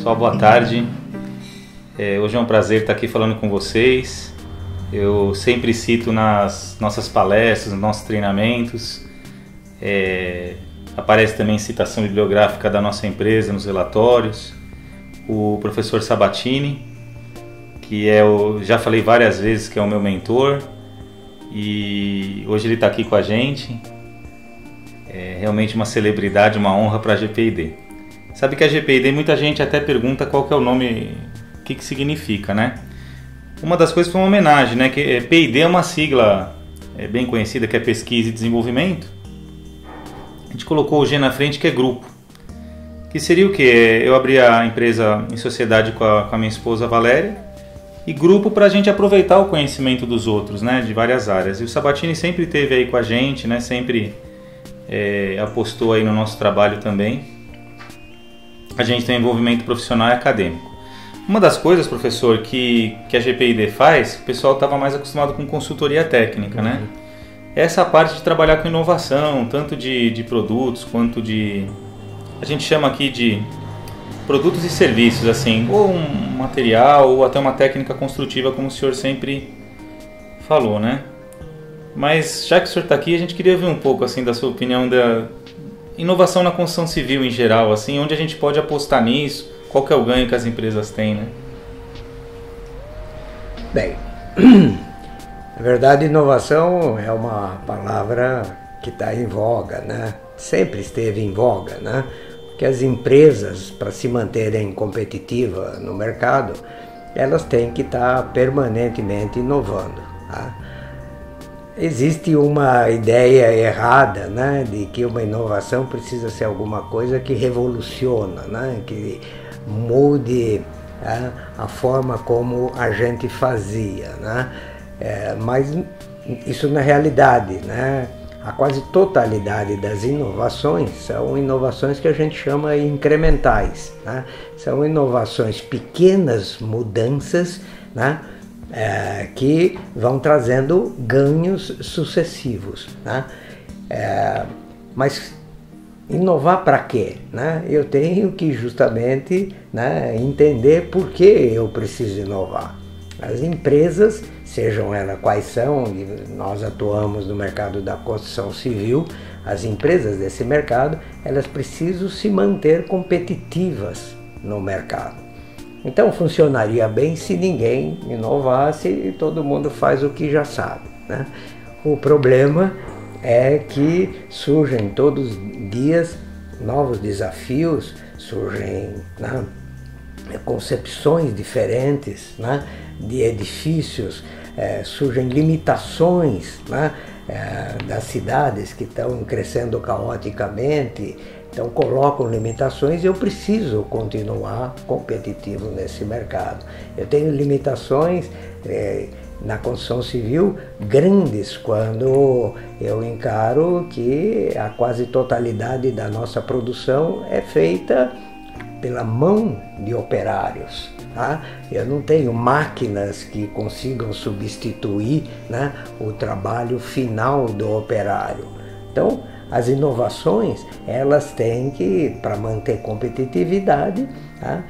Pessoal, boa tarde. Hoje é um prazer estar aqui falando com vocês. Eu sempre cito nas nossas palestras, nos nossos treinamentos. Aparece também citação bibliográfica da nossa empresa nos relatórios. O professor Sabatini, que já falei várias vezes que é o meu mentor, e hoje ele está aqui com a gente. É realmente uma celebridade, uma honra para a GPID. Sabe que a GPID, muita gente até pergunta qual que é o nome, o que significa, né? Uma das coisas foi uma homenagem, né? Que PID é uma sigla bem conhecida, que é Pesquisa e Desenvolvimento. A gente colocou o G na frente, que é grupo. Que seria o quê? Eu abri a empresa em sociedade com a minha esposa Valéria, e grupo para a gente aproveitar o conhecimento dos outros, né? De várias áreas. E o Sabatini sempre esteve aí com a gente, né? Sempre apostou aí no nosso trabalho também. A gente tem envolvimento profissional e acadêmico. Uma das coisas, professor, que a GPID faz, o pessoal estava mais acostumado com consultoria técnica, né? Essa parte de trabalhar com inovação, tanto de produtos quanto a gente chama aqui de produtos e serviços, assim, ou um material, ou até uma técnica construtiva, como o senhor sempre falou, né? Mas já que o senhor está aqui, a gente queria ver um pouco, assim, da sua opinião da inovação na construção civil em geral, assim, onde a gente pode apostar nisso, qual que é o ganho que as empresas têm, né? Bem, na verdade, inovação é uma palavra que está em voga, né? Sempre esteve em voga, né? Porque as empresas, para se manterem competitivas no mercado, elas têm que estar permanentemente inovando, tá? Existe uma ideia errada, né, de que uma inovação precisa ser alguma coisa que revoluciona, né, que mude a forma como a gente fazia, né? Mas isso na realidade, né, a quase totalidade das inovações são inovações que a gente chama incrementais, né? São inovações, pequenas mudanças, né, que vão trazendo ganhos sucessivos, né? Mas inovar para quê, né? Eu tenho que justamente, né, entender por que eu preciso inovar. As empresas, sejam elas quais são, e nós atuamos no mercado da construção civil, as empresas desse mercado, elas precisam se manter competitivas no mercado. Então funcionaria bem se ninguém inovasse e todo mundo faz o que já sabe, né? O problema é que surgem todos os dias novos desafios, surgem, né, concepções diferentes, né, de edifícios, surgem limitações, né, das cidades que estão crescendo caoticamente. Então colocam limitações e eu preciso continuar competitivo nesse mercado. Eu tenho limitações na construção civil grandes quando eu encaro que a quase totalidade da nossa produção é feita pela mão de operários, tá? Eu não tenho máquinas que consigam substituir, né, o trabalho final do operário. Então, as inovações, elas têm que, para manter competitividade, tá?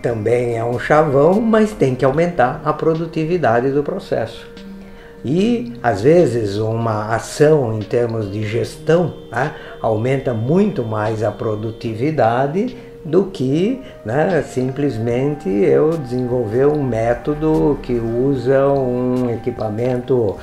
Também é um chavão, mas tem que aumentar a produtividade do processo. E, às vezes, uma ação em termos de gestão, tá, aumenta muito mais a produtividade do que, né, simplesmente eu desenvolver um método que usa um equipamento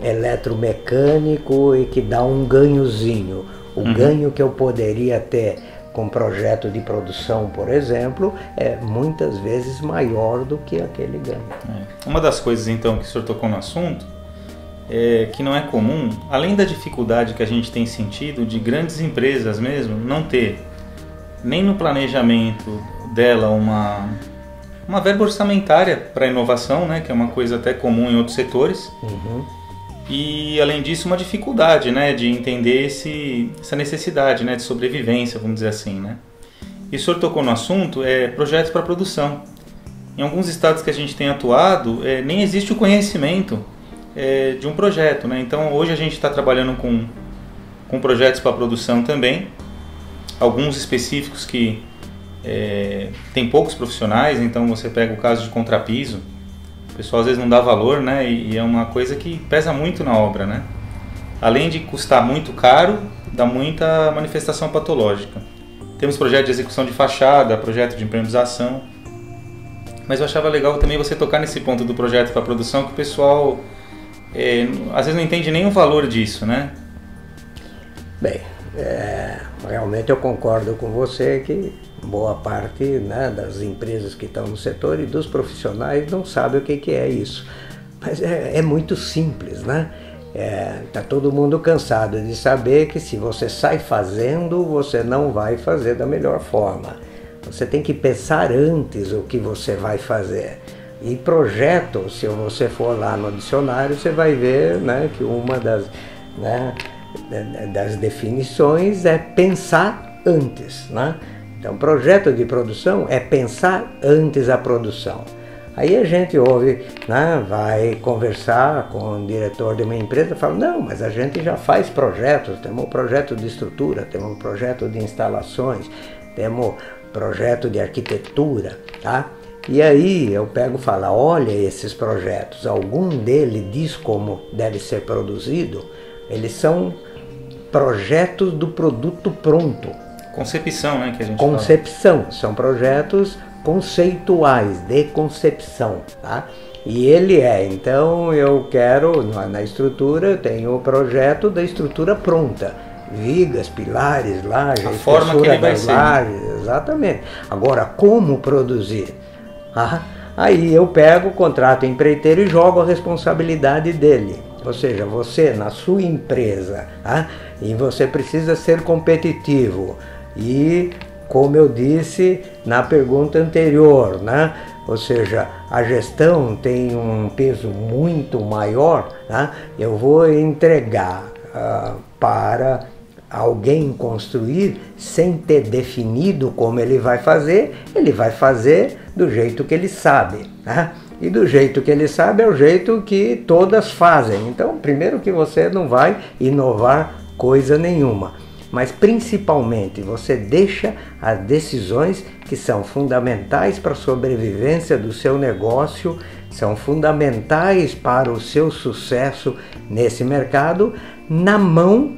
eletromecânico e que dá um ganhozinho. O ganho que eu poderia ter com projeto de produção, por exemplo, é muitas vezes maior do que aquele ganho. Uma das coisas, então, que o senhor tocou no assunto, que não é comum, além da dificuldade que a gente tem sentido de grandes empresas mesmo não ter nem no planejamento dela uma verba orçamentária para inovação, né, que é uma coisa até comum em outros setores. E, além disso, uma dificuldade, né, de entender essa necessidade, né, de sobrevivência, vamos dizer assim, né? E o senhor tocou no assunto, projetos para produção. Em alguns estados que a gente tem atuado, nem existe o conhecimento de um projeto, né? Então, hoje a gente está trabalhando com projetos para produção também, alguns específicos que tem poucos profissionais, então você pega o caso de contrapiso, o pessoal às vezes não dá valor, né? E é uma coisa que pesa muito na obra, né? Além de custar muito caro, dá muita manifestação patológica. Temos projeto de execução de fachada, projeto de impermeabilização, mas eu achava legal também você tocar nesse ponto do projeto para a produção, que o pessoal às vezes não entende nem o valor disso, né? Bem, realmente eu concordo com você que boa parte, né, das empresas que estão no setor e dos profissionais não sabe o que é isso. Mas é muito simples, né? Tá todo mundo cansado de saber que se você sai fazendo, você não vai fazer da melhor forma. Você tem que pensar antes o que você vai fazer. E projeto, se você for lá no dicionário, você vai ver, né, que uma das definições é pensar antes, né? Então, projeto de produção é pensar antes a produção. Aí a gente ouve, né, vai conversar com o diretor de uma empresa e fala, não, mas a gente já faz projetos, temos um projeto de estrutura, temos um projeto de instalações, temos projeto de arquitetura, tá? E aí eu pego e falo, olha esses projetos, algum deles diz como deve ser produzido, eles são projetos do produto pronto. Concepção, né, que a gente fala. São projetos conceituais, de concepção, tá? E ele então eu quero, na estrutura, eu tenho o projeto da estrutura pronta, vigas, pilares, laje, a forma que ele vai ser, lajes, exatamente. Agora, como produzir? Aí eu pego, contrato o empreiteiro e jogo a responsabilidade dele. Ou seja, você na sua empresa, e você precisa ser competitivo. E, como eu disse na pergunta anterior, né? Ou seja, a gestão tem um peso muito maior, né? Eu vou entregar para alguém construir sem ter definido como ele vai fazer do jeito que ele sabe, né? E do jeito que ele sabe é o jeito que todas fazem. Então, primeiro que você não vai inovar coisa nenhuma. Mas principalmente você deixa as decisões que são fundamentais para a sobrevivência do seu negócio, são fundamentais para o seu sucesso nesse mercado, na mão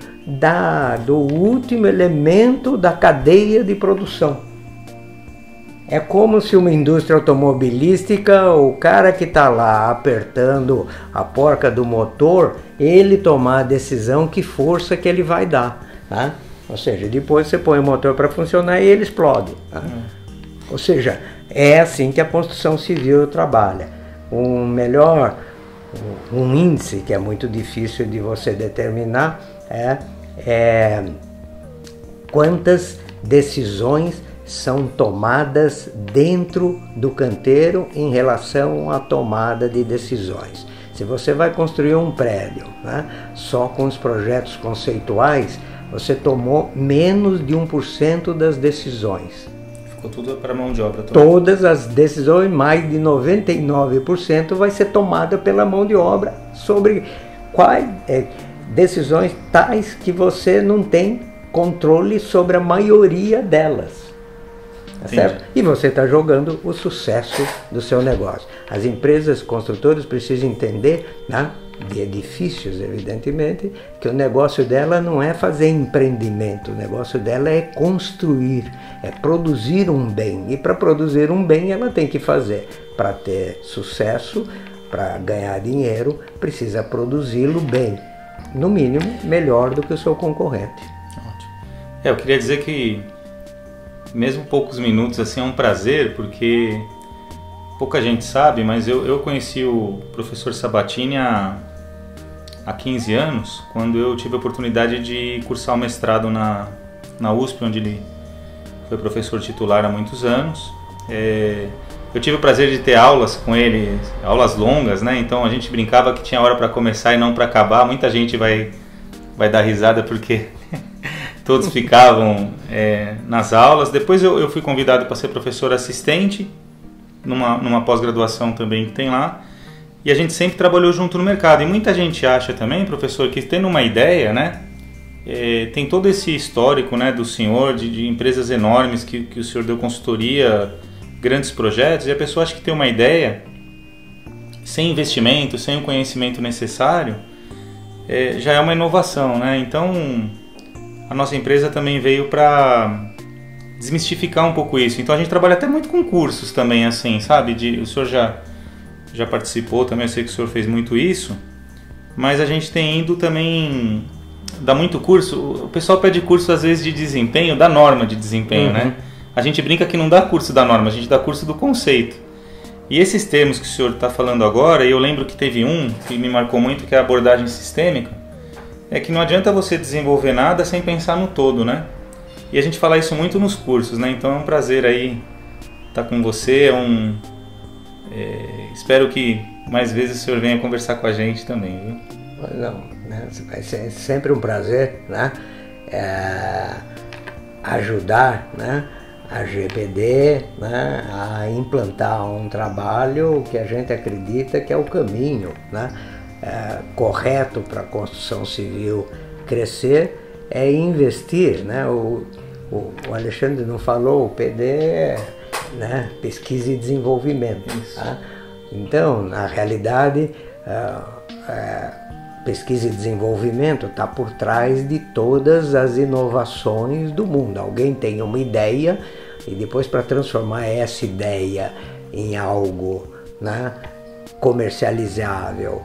do último elemento da cadeia de produção. É como se uma indústria automobilística, o cara que está lá apertando a porca do motor, ele tomar a decisão que força que ele vai dar, tá? Ou seja, depois você põe o motor para funcionar e ele explode, tá? Ou seja, é assim que a construção civil trabalha. Um índice que é muito difícil de você determinar é quantas decisões são tomadas dentro do canteiro em relação à tomada de decisões. Se você vai construir um prédio, né, só com os projetos conceituais, você tomou menos de 1% das decisões. Ficou tudo para a mão de obra. Todas as decisões, mais de 99% vai ser tomada pela mão de obra sobre quais decisões tais que você não tem controle sobre a maioria delas. Tá certo? E você está jogando o sucesso do seu negócio. As empresas construtoras precisam entender, né, de edifícios, evidentemente, que o negócio dela não é fazer empreendimento, o negócio dela é construir, é produzir um bem. E para produzir um bem ela tem que fazer. Para ter sucesso, para ganhar dinheiro, precisa produzi-lo bem. No mínimo, melhor do que o seu concorrente. Ótimo. Eu queria dizer que mesmo poucos minutos assim é um prazer, porque pouca gente sabe, mas eu conheci o professor Sabatini há 15 anos, quando eu tive a oportunidade de cursar o mestrado na USP, onde ele foi professor titular há muitos anos. Eu tive o prazer de ter aulas com ele, aulas longas, né? Então a gente brincava que tinha hora para começar e não para acabar. Muita gente vai dar risada porque todos ficavam nas aulas. Depois eu fui convidado para ser professor assistente numa pós-graduação também que tem lá, e a gente sempre trabalhou junto no mercado. E muita gente acha também, professor, que tendo uma ideia, né, tem todo esse histórico, né, do senhor, de empresas enormes que o senhor deu consultoria, grandes projetos, e a pessoa acha que tem uma ideia, sem investimento, sem o conhecimento necessário, já é uma inovação, né? Então, a nossa empresa também veio para desmistificar um pouco isso. Então, a gente trabalha até muito com cursos também, assim, sabe? O senhor já participou também, eu sei que o senhor fez muito isso, mas a gente tem ido também, dá muito curso, o pessoal pede curso às vezes de desempenho, da norma de desempenho, né? A gente brinca que não dá curso da norma, a gente dá curso do conceito. E esses termos que o senhor está falando agora, eu lembro que teve um que me marcou muito, que é a abordagem sistêmica, é que não adianta você desenvolver nada sem pensar no todo, né? E a gente fala isso muito nos cursos, né? Então é um prazer aí estar com você, espero que mais vezes o senhor venha conversar com a gente também, viu? Não, né? Vai ser sempre um prazer, né? Ajudar, né, a GPD, né, a implantar um trabalho que a gente acredita que é o caminho, né, correto para a construção civil crescer, é investir, né? O Alexandre não falou, o PD é, né, pesquisa e desenvolvimento. Tá? Então, na realidade, pesquisa e desenvolvimento está por trás de todas as inovações do mundo. Alguém tem uma ideia e depois, para transformar essa ideia em algo, né, comercializável,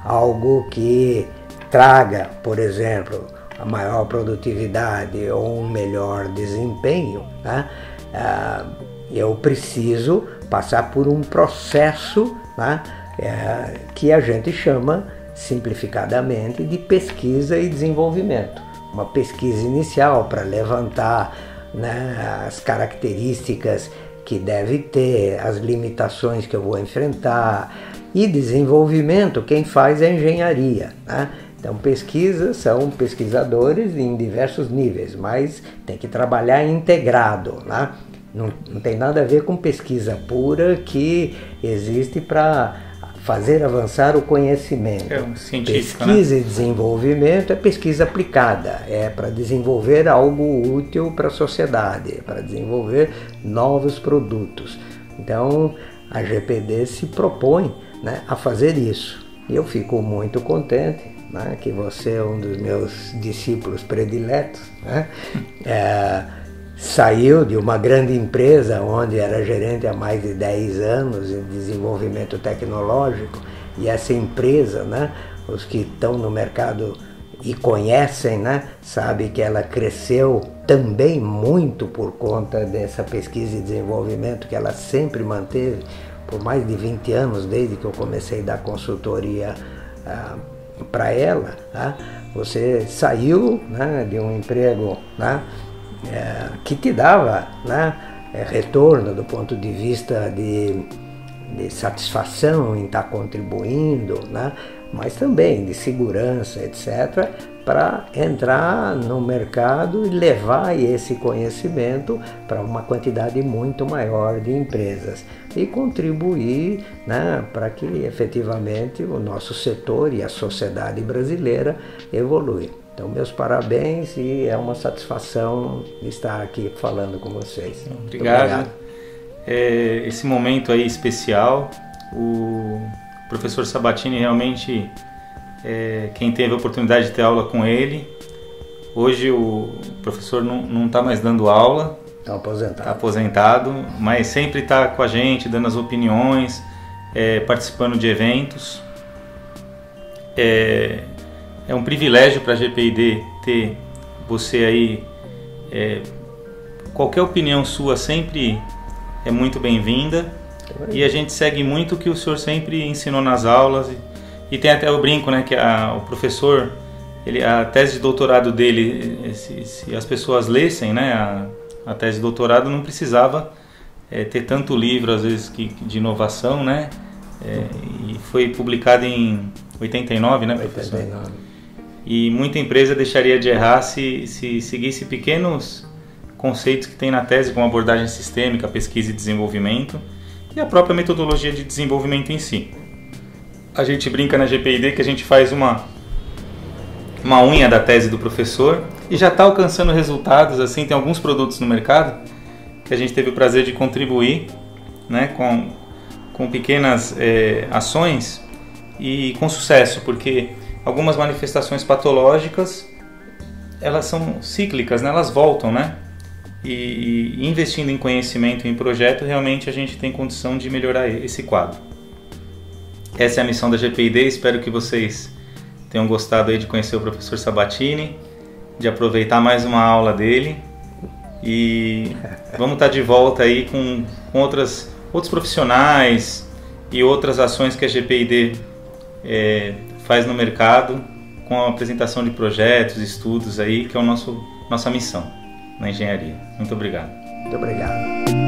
algo que traga, por exemplo, a maior produtividade ou um melhor desempenho, né, eu preciso passar por um processo, né, que a gente chama simplificadamente de pesquisa e desenvolvimento. Uma pesquisa inicial para levantar, né, as características que deve ter, as limitações que eu vou enfrentar, e desenvolvimento quem faz é a engenharia, né? Então, pesquisa são pesquisadores em diversos níveis, mas tem que trabalhar integrado, né? Não tem nada a ver com pesquisa pura que existe para fazer avançar o conhecimento. É um científico, pesquisa, né? E desenvolvimento é pesquisa aplicada, é para desenvolver algo útil para a sociedade, para desenvolver novos produtos. Então, a GPD se propõe, né, a fazer isso. E eu fico muito contente, né, que você é um dos meus discípulos prediletos, né? Saiu de uma grande empresa onde era gerente há mais de 10 anos em desenvolvimento tecnológico, e essa empresa, né, os que estão no mercado e conhecem, né, sabem que ela cresceu também muito por conta dessa pesquisa e desenvolvimento que ela sempre manteve por mais de 20 anos, desde que eu comecei a dar consultoria para ela. Tá? Você saiu, né, de um emprego, né, que te dava, né, retorno do ponto de vista de satisfação em estar contribuindo, né, mas também de segurança, etc., para entrar no mercado e levar esse conhecimento para uma quantidade muito maior de empresas e contribuir, né, para que efetivamente o nosso setor e a sociedade brasileira evoluem. Então, meus parabéns, e é uma satisfação estar aqui falando com vocês. Obrigado. Esse momento aí especial, o professor Sabatini realmente, quem teve a oportunidade de ter aula com ele, hoje o professor não está mais dando aula, está aposentado, mas sempre está com a gente, dando as opiniões, participando de eventos. É um privilégio para a GPID ter você aí. Qualquer opinião sua sempre é muito bem-vinda, e a gente segue muito o que o senhor sempre ensinou nas aulas, e tem até o brinco, né, que o professor, a tese de doutorado dele, se as pessoas lessem, né, a tese de doutorado, não precisava ter tanto livro às vezes de inovação, né, e foi publicado em 89, né, professor? 89. E muita empresa deixaria de errar se seguisse pequenos conceitos que tem na tese, como abordagem sistêmica, pesquisa e desenvolvimento, e a própria metodologia de desenvolvimento em si. A gente brinca na GPID que a gente faz uma uma unha da tese do professor e já está alcançando resultados. Assim, tem alguns produtos no mercado que a gente teve o prazer de contribuir, né, com pequenas ações e com sucesso, porque algumas manifestações patológicas elas são cíclicas, né, elas voltam, né? E investindo em conhecimento e em projeto, realmente a gente tem condição de melhorar esse quadro. Essa é a missão da GPID. Espero que vocês tenham gostado aí de conhecer o professor Sabatini, de aproveitar mais uma aula dele, e vamos estar de volta aí com outros profissionais e outras ações que a GPID faz no mercado, com a apresentação de projetos, estudos aí, que é nossa missão na engenharia. Muito obrigado. Muito obrigado.